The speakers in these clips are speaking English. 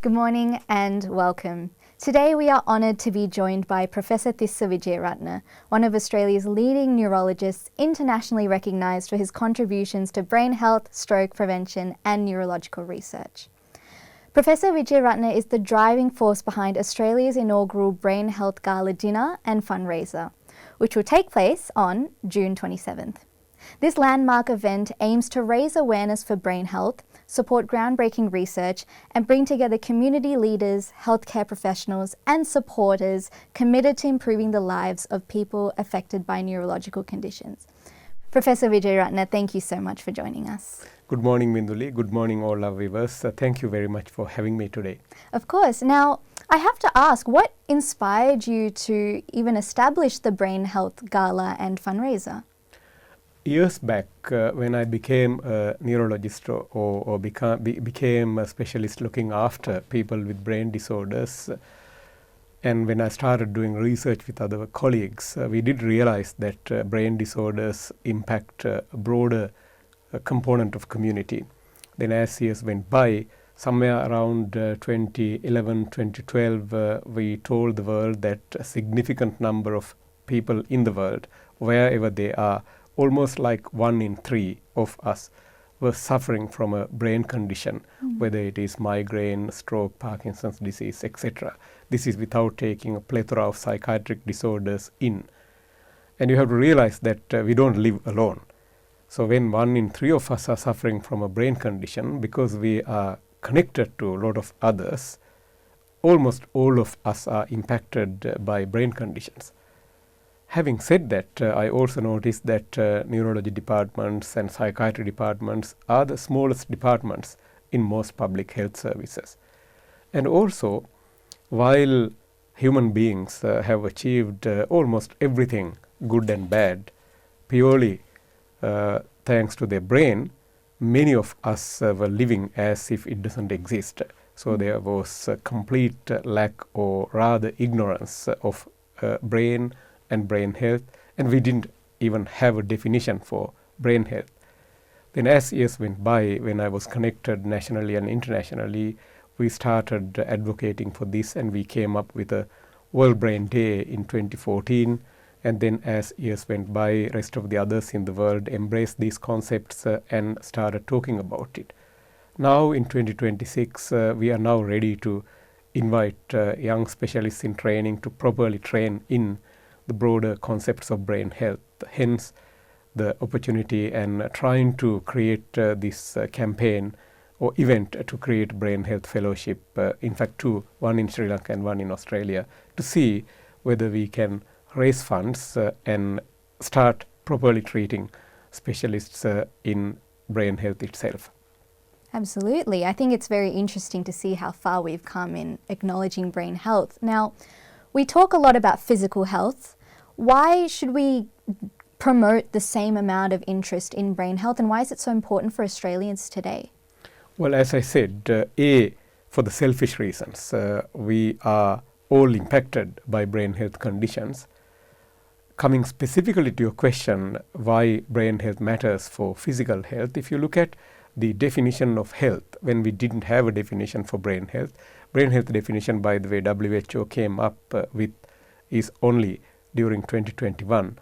Good morning and welcome. Today we are honoured to be joined by Professor Tissa Vijayaratne, one of Australia's leading neurologists, internationally recognised for his contributions to brain health, stroke prevention and neurological research. Professor Vijayaratne is the driving force behind Australia's inaugural Brain Health Gala dinner and fundraiser, which will take place on June 27th. This landmark event aims to raise awareness for brain health, support groundbreaking research, and bring together community leaders, healthcare professionals, and supporters committed to improving the lives of people affected by neurological conditions. Professor Vijayaratne, thank you so much for joining us. Good morning, Minduli. Good morning, all our viewers. Thank you very much for having me today. Of course. Now, I have to ask, what inspired you to even establish the Brain Health Gala and fundraiser? Years back, when I became a neurologist or became a specialist looking after people with brain disorders, and when I started doing research with other colleagues, we did realize that brain disorders impact a broader component of community. Then as years went by, somewhere around 2011, 2012, we told the world that a significant number of people in the world, wherever they are, almost like 1 in 3 of us were suffering from a brain condition, whether it is migraine, stroke, Parkinson's disease, etc. This is without taking a plethora of psychiatric disorders in. And you have to realize that we don't live alone. So when 1 in 3 of us are suffering from a brain condition, because we are connected to a lot of others, almost all of us are impacted by brain conditions. Having said that, I also noticed that neurology departments and psychiatry departments are the smallest departments in most public health services. And also, while human beings have achieved almost everything good and bad purely thanks to their brain, many of us were living as if it doesn't exist. So there was a complete lack or rather ignorance of brain and brain health, and we didn't even have a definition for brain health. Then as years went by, when I was connected nationally and internationally, we started advocating for this, and we came up with a World Brain Day in 2014. And then as years went by, rest of the others in the world embraced these concepts and started talking about it. Now in 2026, we are now ready to invite young specialists in training to properly train in the broader concepts of brain health. Hence the opportunity and trying to create this campaign or event to create brain health fellowship, in fact 2, one in Sri Lanka and one in Australia, to see whether we can raise funds and start properly treating specialists in brain health itself. Absolutely. I think it's very interesting to see how far we've come in acknowledging brain health. Now, we talk a lot about physical health. Why should we promote the same amount of interest in brain health, and why is it so important for Australians today? Well, as I said, for the selfish reasons, we are all impacted by brain health conditions. Coming specifically to your question, why brain health matters for physical health, if you look at the definition of health, when we didn't have a definition for brain health definition, by the way, WHO came up with is only during 2021,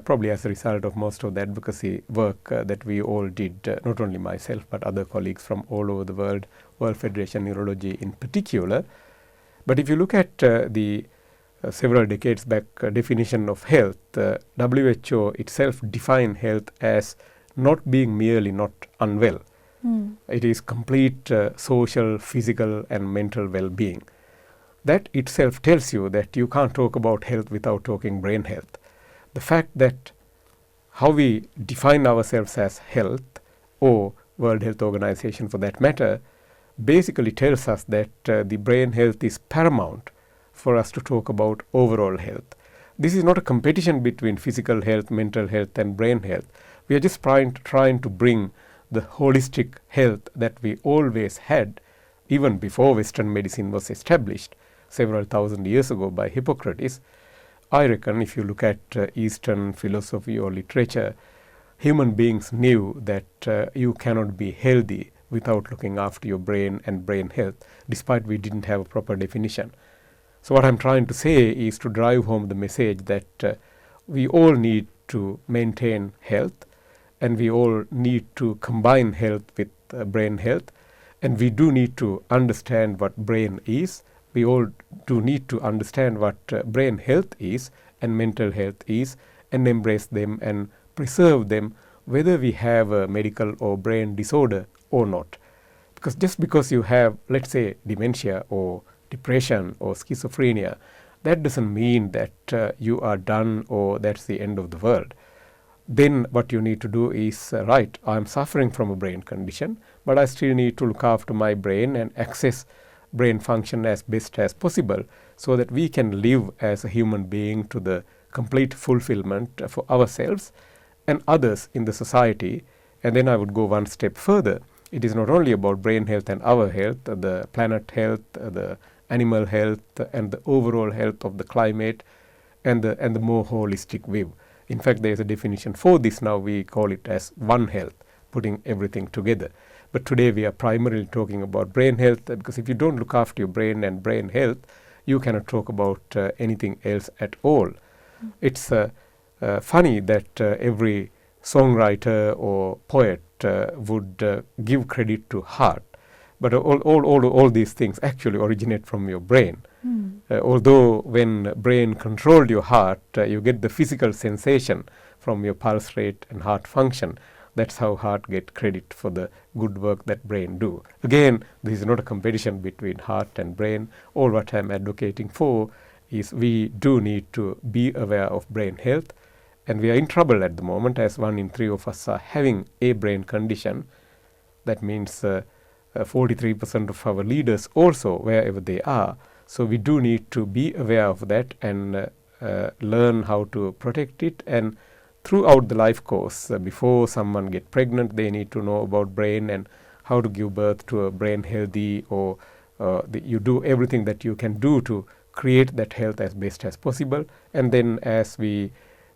probably as a result of most of the advocacy work that we all did, not only myself but other colleagues from all over the world, World Federation Neurology in particular. But if you look at the several decades back definition of health, WHO itself defined health as not being merely not unwell. It is complete social, physical and mental well-being. That itself tells you that you can't talk about health without talking brain health. The fact that how we define ourselves as health, or World Health Organization for that matter, basically tells us that the brain health is paramount for us to talk about overall health. This is not a competition between physical health, mental health and brain health. We are just trying to bring the holistic health that we always had, even before Western medicine was established several thousand years ago by Hippocrates. I reckon if you look at Eastern philosophy or literature, human beings knew that you cannot be healthy without looking after your brain and brain health, despite we didn't have a proper definition. So what I'm trying to say is to drive home the message that we all need to maintain health, and we all need to combine health with brain health, and we do need to understand what brain is. We all do need to understand what brain health is and mental health is, and embrace them and preserve them, whether we have a medical or brain disorder or not. Because just because you have, let's say, dementia or depression or schizophrenia, that doesn't mean that you are done or that's the end of the world. Then what you need to do is, right, I'm suffering from a brain condition, but I still need to look after my brain and access brain function as best as possible, so that we can live as a human being to the complete fulfillment for ourselves and others in the society. And then I would go one step further. It is not only about brain health and our health, the planet health, the animal health, and the overall health of the climate, and the more holistic view. In fact, there is a definition for this now. We call it as One Health, putting everything together. But today we are primarily talking about brain health, because if you don't look after your brain and brain health, you cannot talk about anything else at all. It's funny that every songwriter or poet would give credit to heart, but all these things actually originate from your brain. Although when brain controlled your heart, you get the physical sensation from your pulse rate and heart function. That's how heart get credit for the good work that brain do. Again, this is not a competition between heart and brain. All what I'm advocating for is we do need to be aware of brain health, and we are in trouble at the moment, as 1 in 3 of us are having a brain condition. That means 43% of our leaders also, wherever they are. So we do need to be aware of that and learn how to protect it. And throughout the life course, before someone get pregnant, they need to know about brain and how to give birth to a brain healthy, or you do everything that you can do to create that health as best as possible. And then as we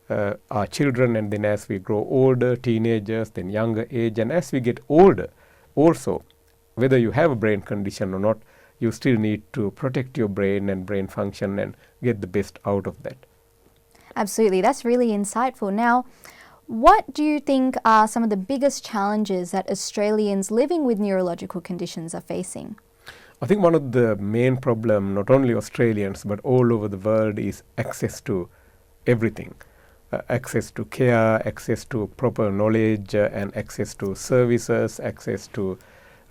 are children, and then as we grow older, teenagers, then younger age, and as we get older also, whether you have a brain condition or not, you still need to protect your brain and brain function and get the best out of that. Absolutely, that's really insightful. Now, what do you think are some of the biggest challenges that Australians living with neurological conditions are facing? I think one of the main problems, not only Australians but all over the world, is access to everything. Access to care, access to proper knowledge, and access to services, access to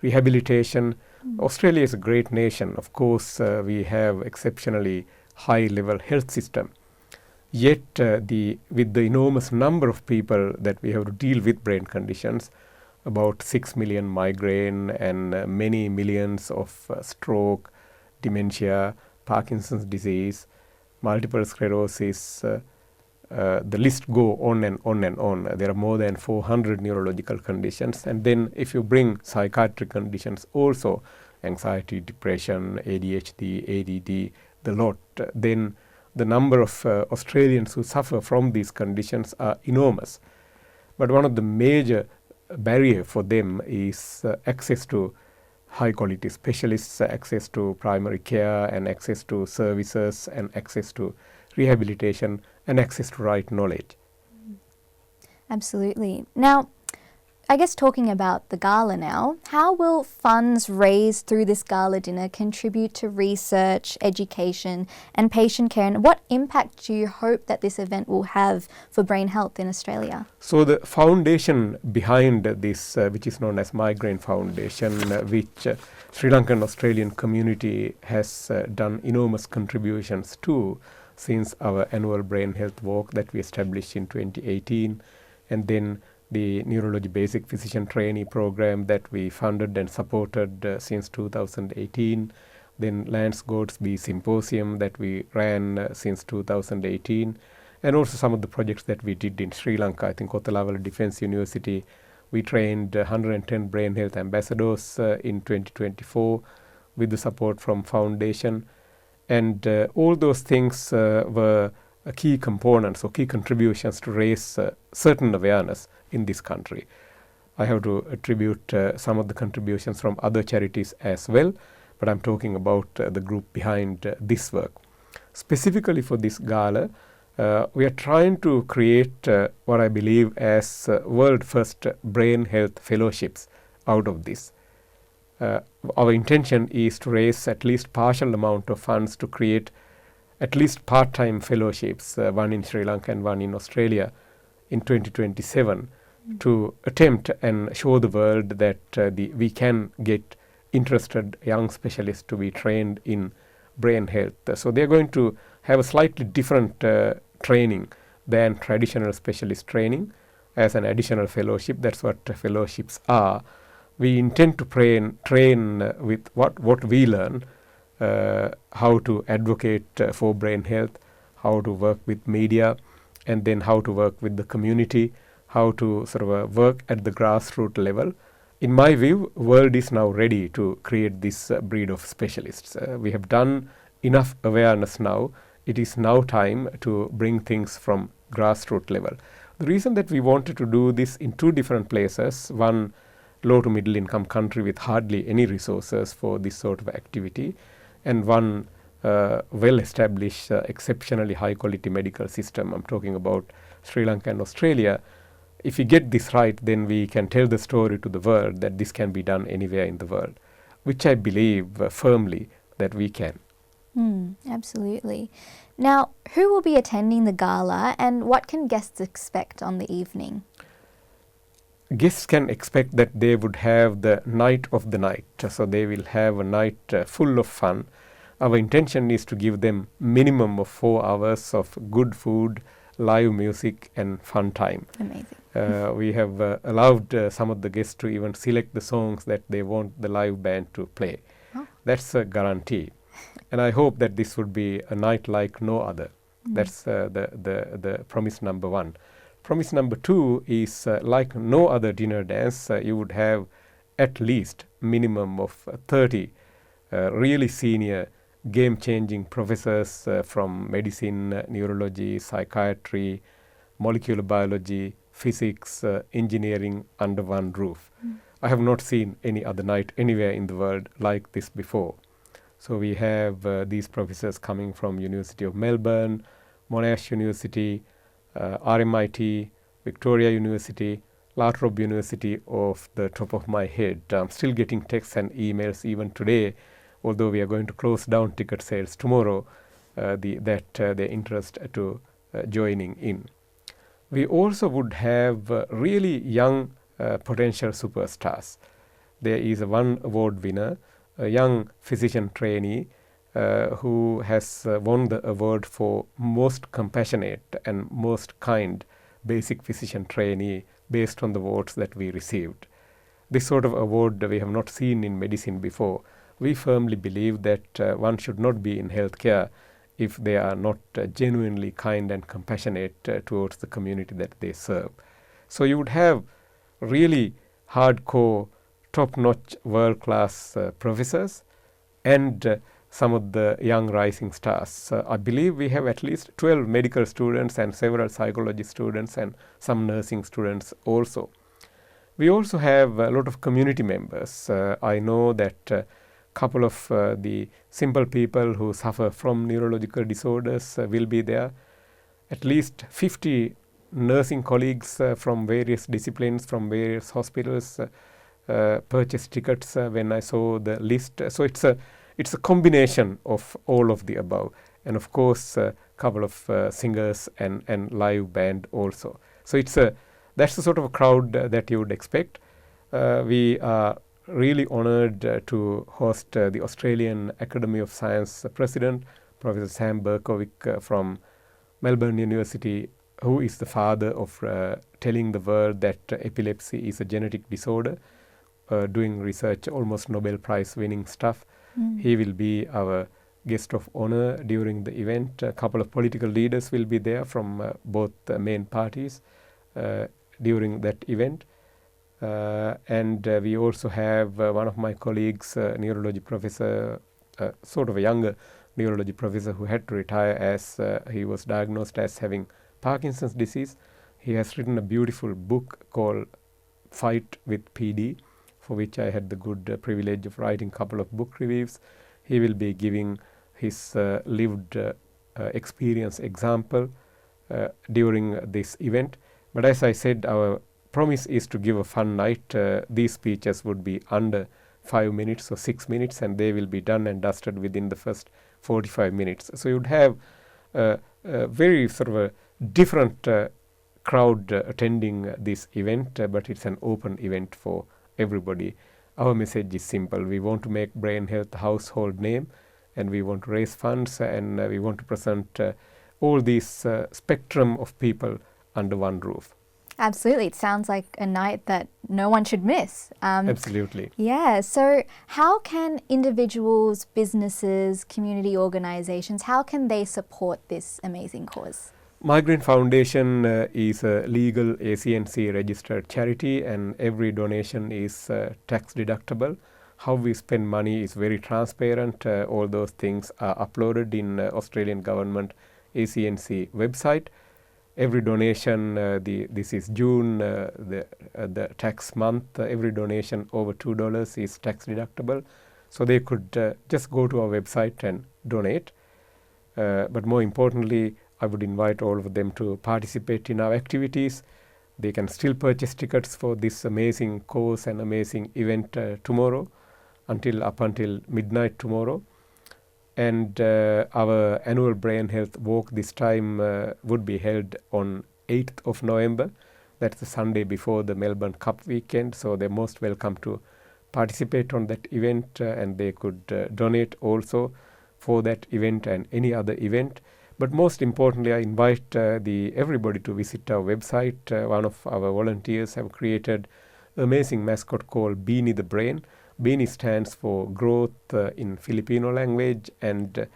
rehabilitation. Australia is a great nation. Of course, we have exceptionally high-level health system. Yet, with the enormous number of people that we have to deal with brain conditions, about 6 million migraine and many millions of stroke, dementia, Parkinson's disease, multiple sclerosis, the list go on and on and on. There are more than 400 neurological conditions. And then if you bring psychiatric conditions also, anxiety, depression, ADHD, ADD, the lot, then the number of Australians who suffer from these conditions are enormous. But one of the major barrier for them is access to high quality specialists, access to primary care, and access to services, and access to rehabilitation, and access to right knowledge. Absolutely. Now, I guess talking about the gala now, how will funds raised through this gala dinner contribute to research, education, and patient care? And what impact do you hope that this event will have for brain health in Australia? So the foundation behind this, which is known as Migraine Foundation, which Sri Lankan Australian community has done enormous contributions to since our annual brain health walk that we established in 2018, and then the neurology basic physician trainee program that we funded and supported since 2018, then Lance Goatsby Symposium that we ran since 2018, and also some of the projects that we did in Sri Lanka. I think Kotalawala Defence University, we trained 110 brain health ambassadors in 2024 with the support from foundation. And all those things were key components or key contributions to raise certain awareness in this country. I have to attribute some of the contributions from other charities as well, but I'm talking about the group behind this work. Specifically for this gala, we are trying to create what I believe as world first brain health fellowships out of this. Our intention is to raise at least partial amount of funds to create at least part-time fellowships, one in Sri Lanka and one in Australia in 2027, to attempt and show the world that we can get interested young specialists to be trained in brain health. So they are going to have a slightly different training than traditional specialist training as an additional fellowship. That's what fellowships are. We intend to train with what we learn, how to advocate for brain health, how to work with media, and then how to work with the community, how to sort of work at the grassroots level. In my view, world is now ready to create this breed of specialists. We have done enough awareness now. It is now time to bring things from grassroots level. The reason that we wanted to do this in two different places, one low to middle income country with hardly any resources for this sort of activity, and one well-established, exceptionally high-quality medical system. I'm talking about Sri Lanka and Australia. If we get this right, then we can tell the story to the world that this can be done anywhere in the world, which I believe firmly that we can. Absolutely. Now, who will be attending the gala and what can guests expect on the evening? Guests can expect that they would have the night of the night. So they will have a night full of fun. Our intention is to give them minimum of 4 hours of good food, live music and fun time. Amazing. We have allowed some of the guests to even select the songs that they want the live band to play. Oh. That's a guarantee. And I hope that this would be a night like no other. That's the promise number one. Promise number two is like no other dinner dance, you would have at least minimum of 30 really senior game-changing professors from medicine, neurology, psychiatry, molecular biology, physics, engineering under one roof. I have not seen any other night anywhere in the world like this before. So we have these professors coming from University of Melbourne, Monash University, RMIT, Victoria University, La Trobe University off the top of my head. I'm still getting texts and emails even today, although we are going to close down ticket sales tomorrow, their interest to joining in. We also would have really young potential superstars. There is one award winner, a young physician trainee who has won the award for most compassionate and most kind basic physician trainee based on the votes that we received. This sort of award we have not seen in medicine before. We firmly believe that one should not be in healthcare if they are not genuinely kind and compassionate towards the community that they serve. So you would have really hardcore, top-notch, world-class professors and some of the young rising stars. I believe we have at least 12 medical students and several psychology students and some nursing students also. We also have a lot of community members. I know that a couple of the simple people who suffer from neurological disorders will be there. At least 50 nursing colleagues from various disciplines, from various hospitals purchased tickets when I saw the list. So it's a combination of all of the above, and of course a couple of singers and live band also. So that's the sort of a crowd that you would expect. We are really honored to host the Australian Academy of Science president, Professor Sam Berkovic from Melbourne University, who is the father of telling the world that epilepsy is a genetic disorder, doing research, almost Nobel Prize winning stuff. He will be our guest of honor during the event. A couple of political leaders will be there from both main parties during that event. And we also have one of my colleagues, neurology professor, sort of a younger neurology professor who had to retire as he was diagnosed as having Parkinson's disease. He has written a beautiful book called fight with PD, for which I had the good privilege of writing a couple of book reviews. He will be giving his lived experience example during this event. But as I said, our promise is to give a fun night. These speeches would be under 5 minutes or 6 minutes, and they will be done and dusted within the first 45 minutes. So you would have a very sort of a different crowd attending this event, but it's an open event for everybody. Our message is simple. We want to make brain health a household name, and we want to raise funds, and we want to present all these spectrum of people under one roof. Absolutely. It sounds like a night that no one should miss. Absolutely. Yeah. So how can individuals, businesses, community organizations, how can they support this amazing cause? Migraine Foundation is a legal ACNC registered charity, and every donation is tax deductible. How we spend money is very transparent. All those things are uploaded in Australian government ACNC website. Every donation, this is June, the tax month, every donation over $2 is tax deductible. So they could just go to our website and donate. But more importantly, I would invite all of them to participate in our activities. They can still purchase tickets for this amazing course and amazing event tomorrow, up until midnight tomorrow. And our annual Brain Health Walk this time would be held on 8th of November. That's the Sunday before the Melbourne Cup weekend. So they're most welcome to participate on that event, and they could donate also for that event and any other event. But most importantly, I invite everybody to visit our website. One of our volunteers have created an amazing mascot called Beanie the Brain. Beanie stands for growth in Filipino language, and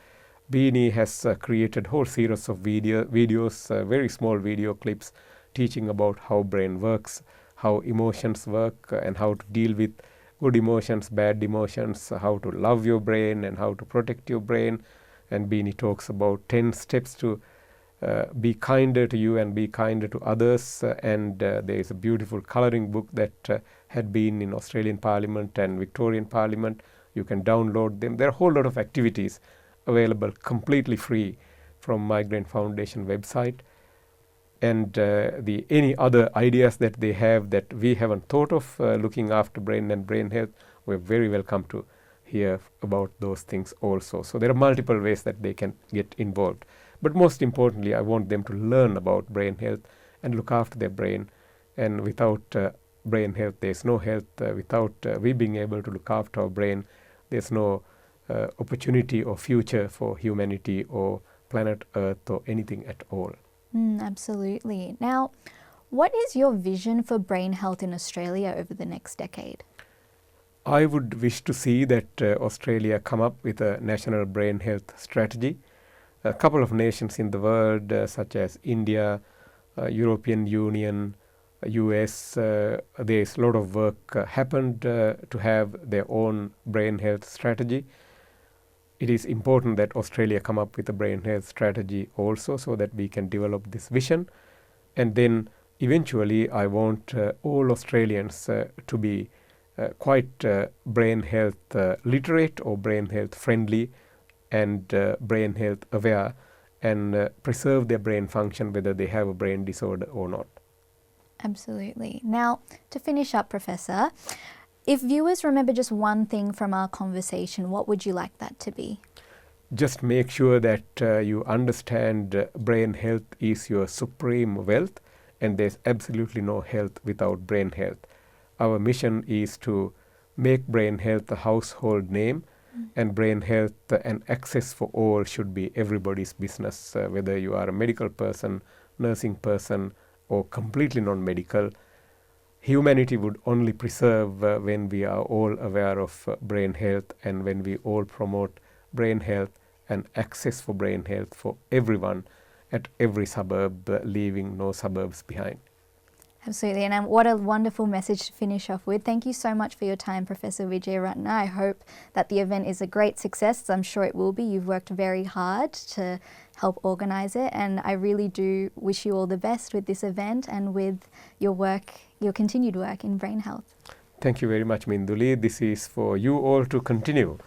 Beanie has created a whole series of videos, very small video clips teaching about how brain works, how emotions work, and how to deal with good emotions, bad emotions, how to love your brain and how to protect your brain. And Beanie talks about 10 steps to be kinder to you and be kinder to others. And there is a beautiful colouring book that had been in Australian Parliament and Victorian Parliament. You can download them. There are a whole lot of activities available completely free from Migraine Foundation website. And any other ideas that they have that we haven't thought of looking after brain and brain health, we're very welcome to hear about those things also. So there are multiple ways that they can get involved. But most importantly, I want them to learn about brain health and look after their brain. And without brain health, there's no health. Without we being able to look after our brain, there's no opportunity or future for humanity or planet Earth or anything at all. Absolutely. Now, what is your vision for brain health in Australia over the next decade? I would wish to see that Australia come up with a national brain health strategy. A couple of nations in the world, such as India, European Union, US, there's a lot of work happened to have their own brain health strategy. It is important that Australia come up with a brain health strategy also, so that we can develop this vision. And then eventually I want all Australians to be quite brain health literate or brain health friendly and brain health aware, and preserve their brain function whether they have a brain disorder or not. Absolutely. Now, to finish up, Professor, if viewers remember just one thing from our conversation, what would you like that to be? Just make sure that you understand brain health is your supreme wealth, and there's absolutely no health without brain health. Our mission is to make brain health a household name, and brain health and access for all should be everybody's business, whether you are a medical person, nursing person, or completely non-medical. Humanity would only preserve when we are all aware of brain health, and when we all promote brain health and access for brain health for everyone at every suburb, leaving no suburbs behind. Absolutely, and what a wonderful message to finish off with. Thank you so much for your time, Professor Wijeyaratne. I hope that the event is a great success. I'm sure it will be. You've worked very hard to help organise it, and I really do wish you all the best with this event and with your work, your continued work in brain health. Thank you very much, Minduli. This is for you all to continue.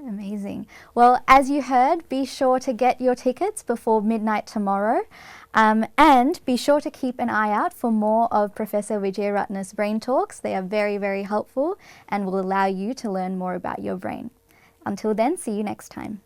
Amazing. Well, as you heard, be sure to get your tickets before midnight tomorrow. And be sure to keep an eye out for more of Professor Wijeyaratne's brain talks. They are very, very helpful and will allow you to learn more about your brain. Until then, see you next time.